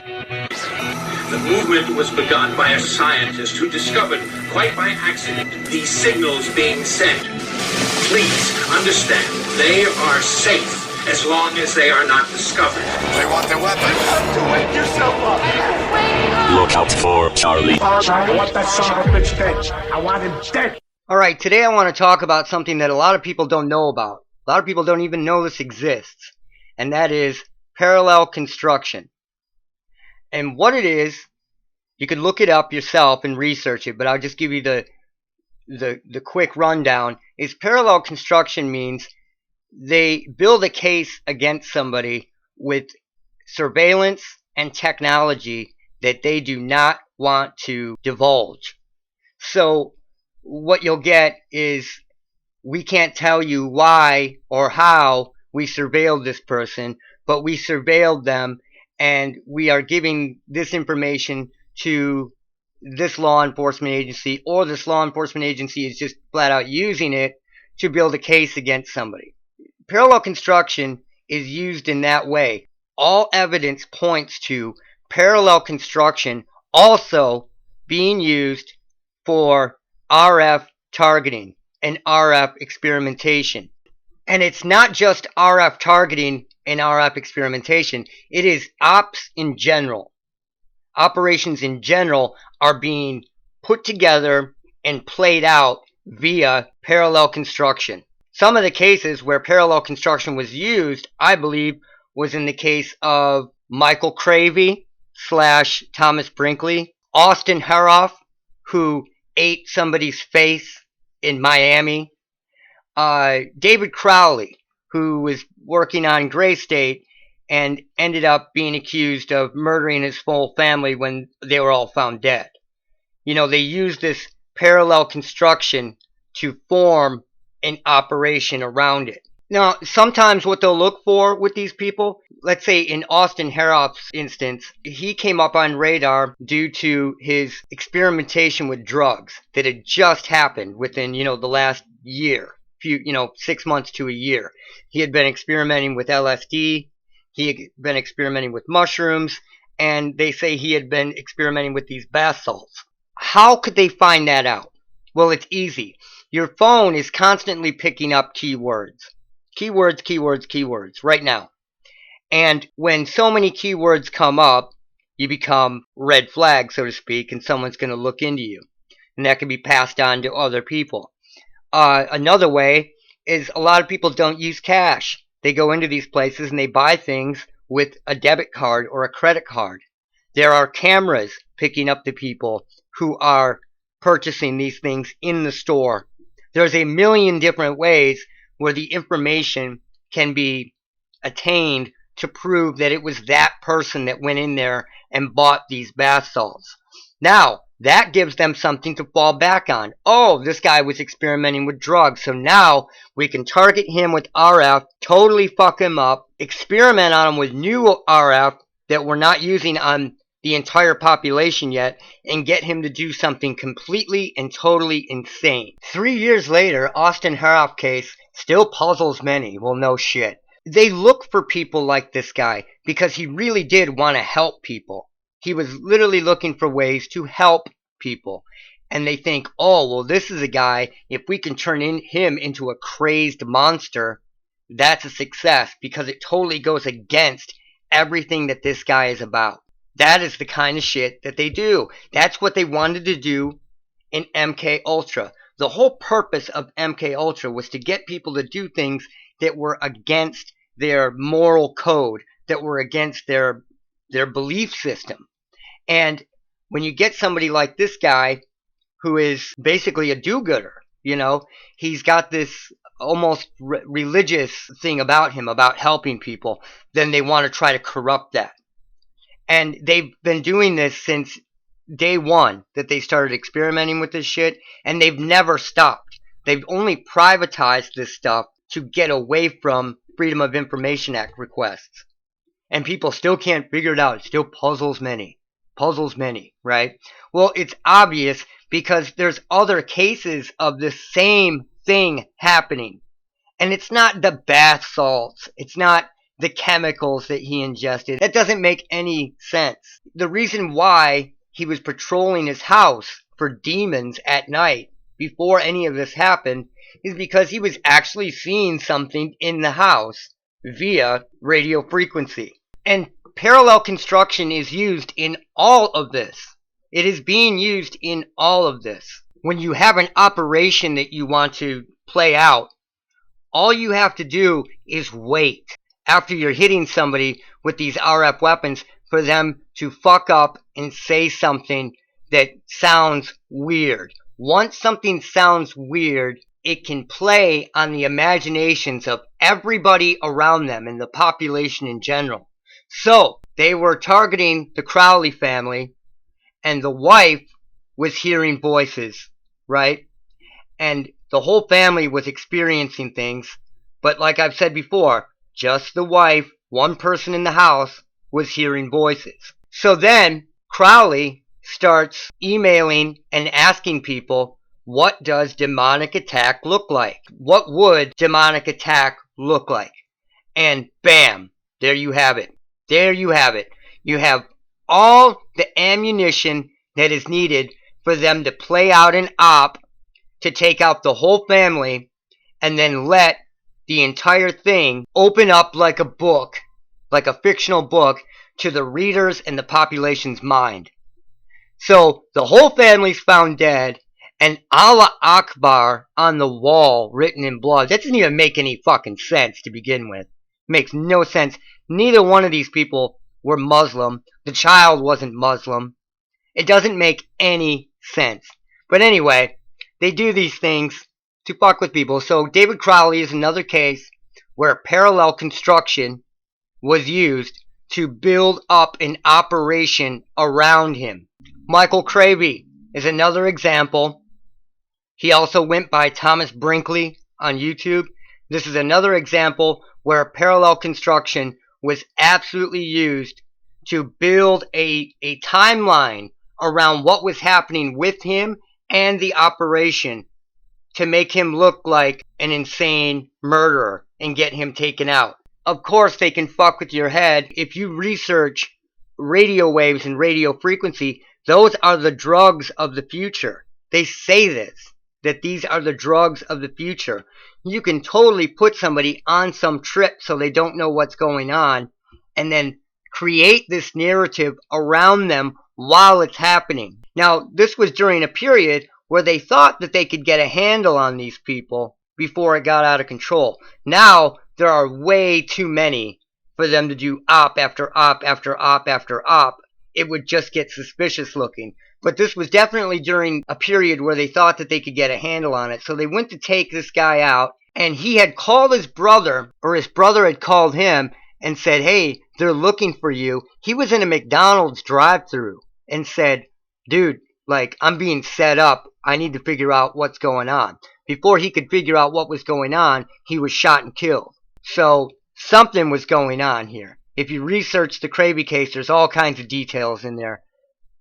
The movement was begun by a scientist who discovered, quite by accident, these signals being sent. Please understand, they are safe as long as they are not discovered. They want their weapon. You have to wake yourself up. Look out for Charlie. I want that son of a bitch dead. I want him dead. All right, today I want to talk about something that a lot of people don't know about. A lot of people don't even know this exists, and that is parallel construction. And what it is, you can look it up yourself and research it, but I'll just give you the quick rundown. Is parallel construction means they build a case against somebody with surveillance and technology that they do not want to divulge. So what you'll get is, we can't tell you why or how we surveilled this person, but we surveilled them and we are giving this information to this law enforcement agency, or this law enforcement agency is just flat out using it to build a case against somebody. Parallel construction is used in that way. All evidence points to parallel construction also being used for RF targeting and RF experimentation. And it's not just RF targeting and RF experimentation. It is ops in general. Operations in general are being put together and played out via parallel construction. Some of the cases where parallel construction was used, I believe, was in the case of Michael Cravey / Thomas Brinkley, Austin Heroff, who ate somebody's face in Miami, David Crowley, who was working on Gray State and ended up being accused of murdering his whole family when they were all found dead. You know, they used this parallel construction to form an operation around it. Now, sometimes what they'll look for with these people, let's say in Austin Heroff's instance, he came up on radar due to his experimentation with drugs that had just happened within, the last year, 6 months to a year. He had been experimenting with LSD, he had been experimenting with mushrooms, and they say he had been experimenting with these bath salts. How could they find that out? Well, it's easy. Your phone is constantly picking up keywords. Keywords right now. And when so many keywords come up, you become red flag, so to speak, and someone's going to look into you. And that can be passed on to other people. Another way is a lot of people don't use cash. They go into these places and they buy things with a debit card or a credit card. There are cameras picking up the people who are purchasing these things in the store. There's a million different ways where the information can be attained to prove that it was that person that went in there and bought these bath salts. Now, that gives them something to fall back on. Oh, this guy was experimenting with drugs, so now we can target him with RF, totally fuck him up, experiment on him with new RF that we're not using on the entire population yet, and get him to do something completely and totally insane. 3 years later, Austin Heroff case still puzzles many. Well, no shit. They look for people like this guy because he really did want to help people. He was literally looking for ways to help people. And they think, oh, well, this is a guy, if we can turn him into a crazed monster, that's a success, because it totally goes against everything that this guy is about. That is the kind of shit that they do. That's what they wanted to do in MK Ultra. The whole purpose of MK Ultra was to get people to do things that were against their moral code, that were against their belief system. And when you get somebody like this guy, who is basically a do-gooder, he's got this almost religious thing about him, about helping people, then they want to try to corrupt that. And they've been doing this since day one that they started experimenting with this shit, and they've never stopped. They've only privatized this stuff to get away from Freedom of Information Act requests. And people still can't figure it out. It still puzzles many, right? Well, it's obvious because there's other cases of the same thing happening. And it's not the bath salts. It's not the chemicals that he ingested. That doesn't make any sense. The reason why he was patrolling his house for demons at night before any of this happened is because he was actually seeing something in the house via radio frequency. And parallel construction is used in all of this. It is being used in all of this. When you have an operation that you want to play out, all you have to do is wait after you're hitting somebody with these RF weapons for them to fuck up and say something that sounds weird. Once something sounds weird, it can play on the imaginations of everybody around them and the population in general. So, they were targeting the Crowley family, and the wife was hearing voices, right? And the whole family was experiencing things, but like I've said before, just the wife, one person in the house, was hearing voices. So then, Crowley starts emailing and asking people, what does demonic attack look like? What would demonic attack look like? And bam, there you have it. There you have it. You have all the ammunition that is needed for them to play out an op to take out the whole family and then let the entire thing open up like a book, like a fictional book, to the readers and the population's mind. So the whole family's found dead, and Allah Akbar on the wall written in blood. That doesn't even make any fucking sense to begin with. Makes no sense. Neither one of these people were Muslim. The child wasn't Muslim. It doesn't make any sense. But anyway, they do these things to fuck with people. So David Crowley is another case where parallel construction was used to build up an operation around him. Michael Cravey is another example. He also went by Thomas Brinkley on YouTube. This is another example where parallel construction was absolutely used to build a timeline around what was happening with him and the operation to make him look like an insane murderer and get him taken out. Of course, they can fuck with your head. If you research radio waves and radio frequency, those are the drugs of the future. They say this, that these are the drugs of the future. You can totally put somebody on some trip so they don't know what's going on and then create this narrative around them while it's happening. Now, this was during a period where they thought that they could get a handle on these people before it got out of control. Now, there are way too many for them to do op after op after op after op. It would just get suspicious looking. But this was definitely during a period where they thought that they could get a handle on it. So they went to take this guy out, and he had called his brother, or his brother had called him and said, hey, they're looking for you. He was in a McDonald's drive-thru and said, dude, like, I'm being set up. I need to figure out what's going on. Before he could figure out what was going on, he was shot and killed. So something was going on here. If you research the Cravey case, there's all kinds of details in there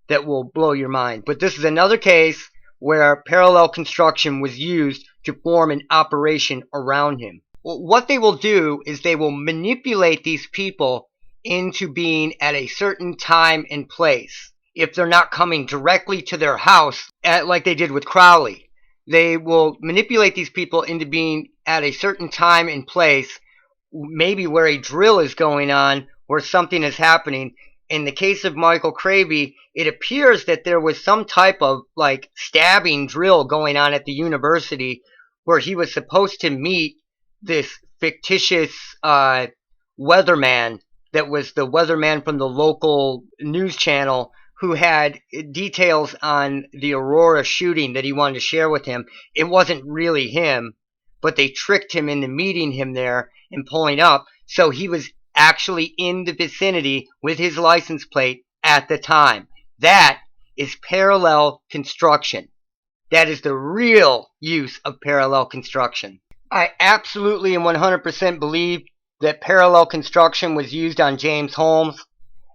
that will blow your mind. But this is another case where parallel construction was used to form an operation around him. Well, what they will do is they will manipulate these people into being at a certain time and place. If they're not coming directly to their house, like they did with Crowley, they will manipulate these people into being at a certain time and place, maybe where a drill is going on, where something is happening. In the case of Michael Cravey, it appears that there was some type of like stabbing drill going on at the university where he was supposed to meet this fictitious weatherman that was the weatherman from the local news channel who had details on the Aurora shooting that he wanted to share with him. It wasn't really him, but they tricked him into meeting him there and pulling up. So he was actually in the vicinity with his license plate at the time. That is parallel construction. That is the real use of parallel construction. I absolutely and 100% believe that parallel construction was used on James Holmes.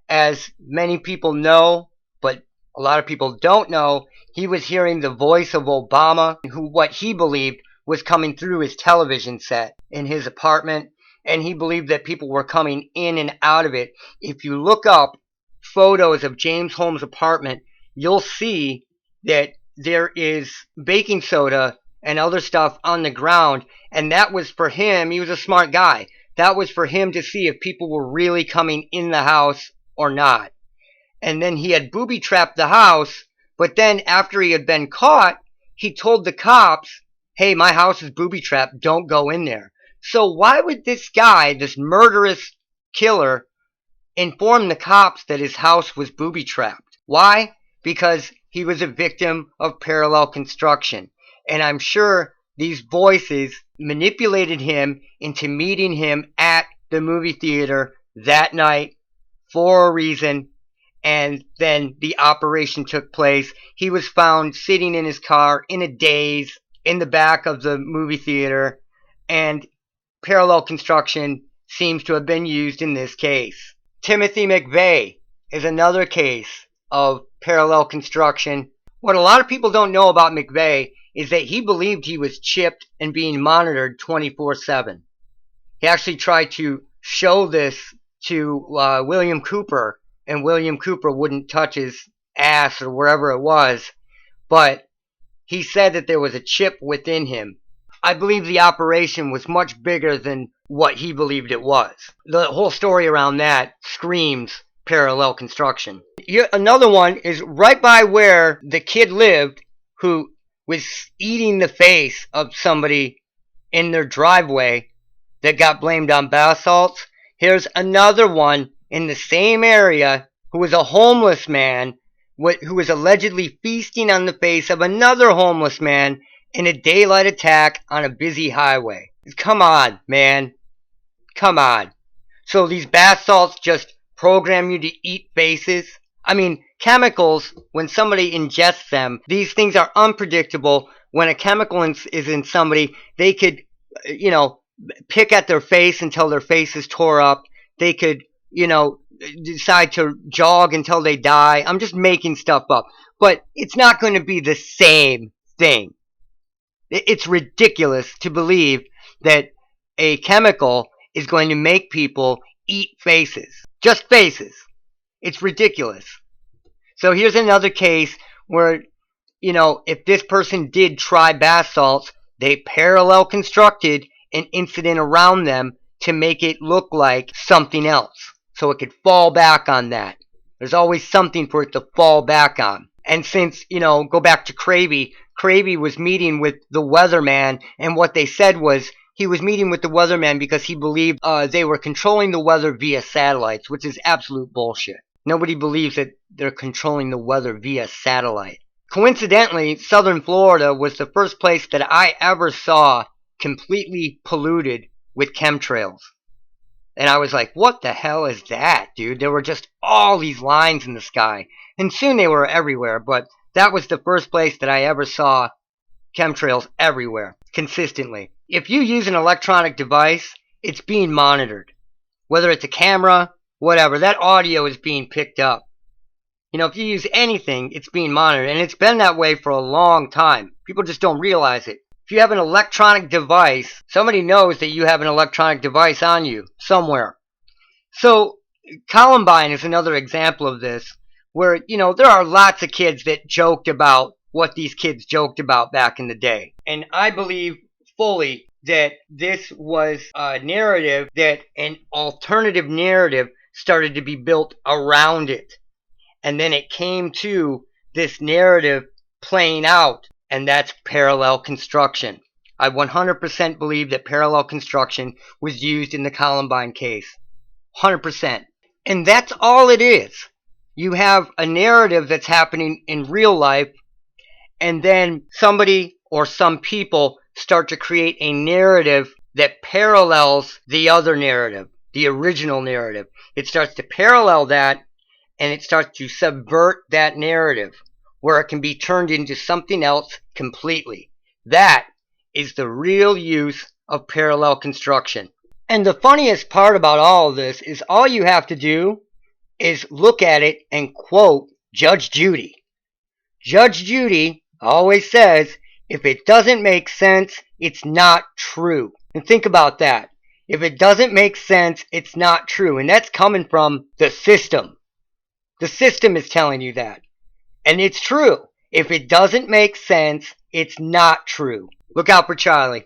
As many people know, but a lot of people don't know, he was hearing the voice of Obama, what he believed was coming through his television set in his apartment. and he believed that people were coming in and out of it. If you look up photos of James Holmes' apartment, you'll see that there is baking soda and other stuff on the ground, and that was for him. He was a smart guy. That was for him to see if people were really coming in the house or not. And then he had booby-trapped the house, but then after he had been caught, he told the cops, hey, my house is booby-trapped, don't go in there. So why would this guy, this murderous killer, inform the cops that his house was booby-trapped? Why? Because he was a victim of parallel construction. And I'm sure these voices manipulated him into meeting him at the movie theater that night for a reason. And then the operation took place. He was found sitting in his car in a daze in the back of the movie theater, and parallel construction seems to have been used in this case. Timothy McVeigh is another case of parallel construction. What a lot of people don't know about McVeigh is that he believed he was chipped and being monitored 24/7. He actually tried to show this to William Cooper, and William Cooper wouldn't touch his ass or wherever it was, but he said that there was a chip within him. I believe the operation was much bigger than what he believed it was. The whole story around that screams parallel construction. Another one is right by where the kid lived who was eating the face of somebody in their driveway that got blamed on bath salts. Here's another one in the same area who was a homeless man who was allegedly feasting on the face of another homeless man in a daylight attack on a busy highway. Come on, man. Come on. So these bath salts just program you to eat faces? I mean, chemicals, when somebody ingests them, these things are unpredictable. When a chemical is in somebody, they could, pick at their face until their face is tore up. They could, decide to jog until they die. I'm just making stuff up. But it's not going to be the same thing. It's ridiculous to believe that a chemical is going to make people eat faces. Just faces. It's ridiculous. So here's another case where, if this person did try bath salts, they parallel constructed an incident around them to make it look like something else. So it could fall back on that. There's always something for it to fall back on. And since, go back to Cravey, Cravey was meeting with the weatherman, and what they said was he was meeting with the weatherman because he believed they were controlling the weather via satellites, which is absolute bullshit. Nobody believes that they're controlling the weather via satellite. Coincidentally, southern Florida was the first place that I ever saw completely polluted with chemtrails. And I was like, what the hell is that, dude? There were just all these lines in the sky. And soon they were everywhere, but that was the first place that I ever saw chemtrails everywhere, consistently. If you use an electronic device, it's being monitored. Whether it's a camera, whatever, that audio is being picked up. If you use anything, it's being monitored. And it's been that way for a long time. People just don't realize it. If you have an electronic device, somebody knows that you have an electronic device on you somewhere. So Columbine is another example of this, where, there are lots of kids that joked about what these kids joked about back in the day. And I believe fully that this was a narrative, that an alternative narrative started to be built around it. And then it came to this narrative playing out, and that's parallel construction. I 100% believe that parallel construction was used in the Columbine case. 100%. And that's all it is. You have a narrative that's happening in real life, and then somebody or some people start to create a narrative that parallels the other narrative, the original narrative. It starts to parallel that, and it starts to subvert that narrative, where it can be turned into something else completely. That is the real use of parallel construction. And the funniest part about all of this is all you have to do is look at it and quote Judge Judy. Judge Judy always says, if it doesn't make sense, it's not true. And think about that. If it doesn't make sense, it's not true. And that's coming from the system. The system is telling you that. And it's true. If it doesn't make sense, it's not true. Look out for Charlie.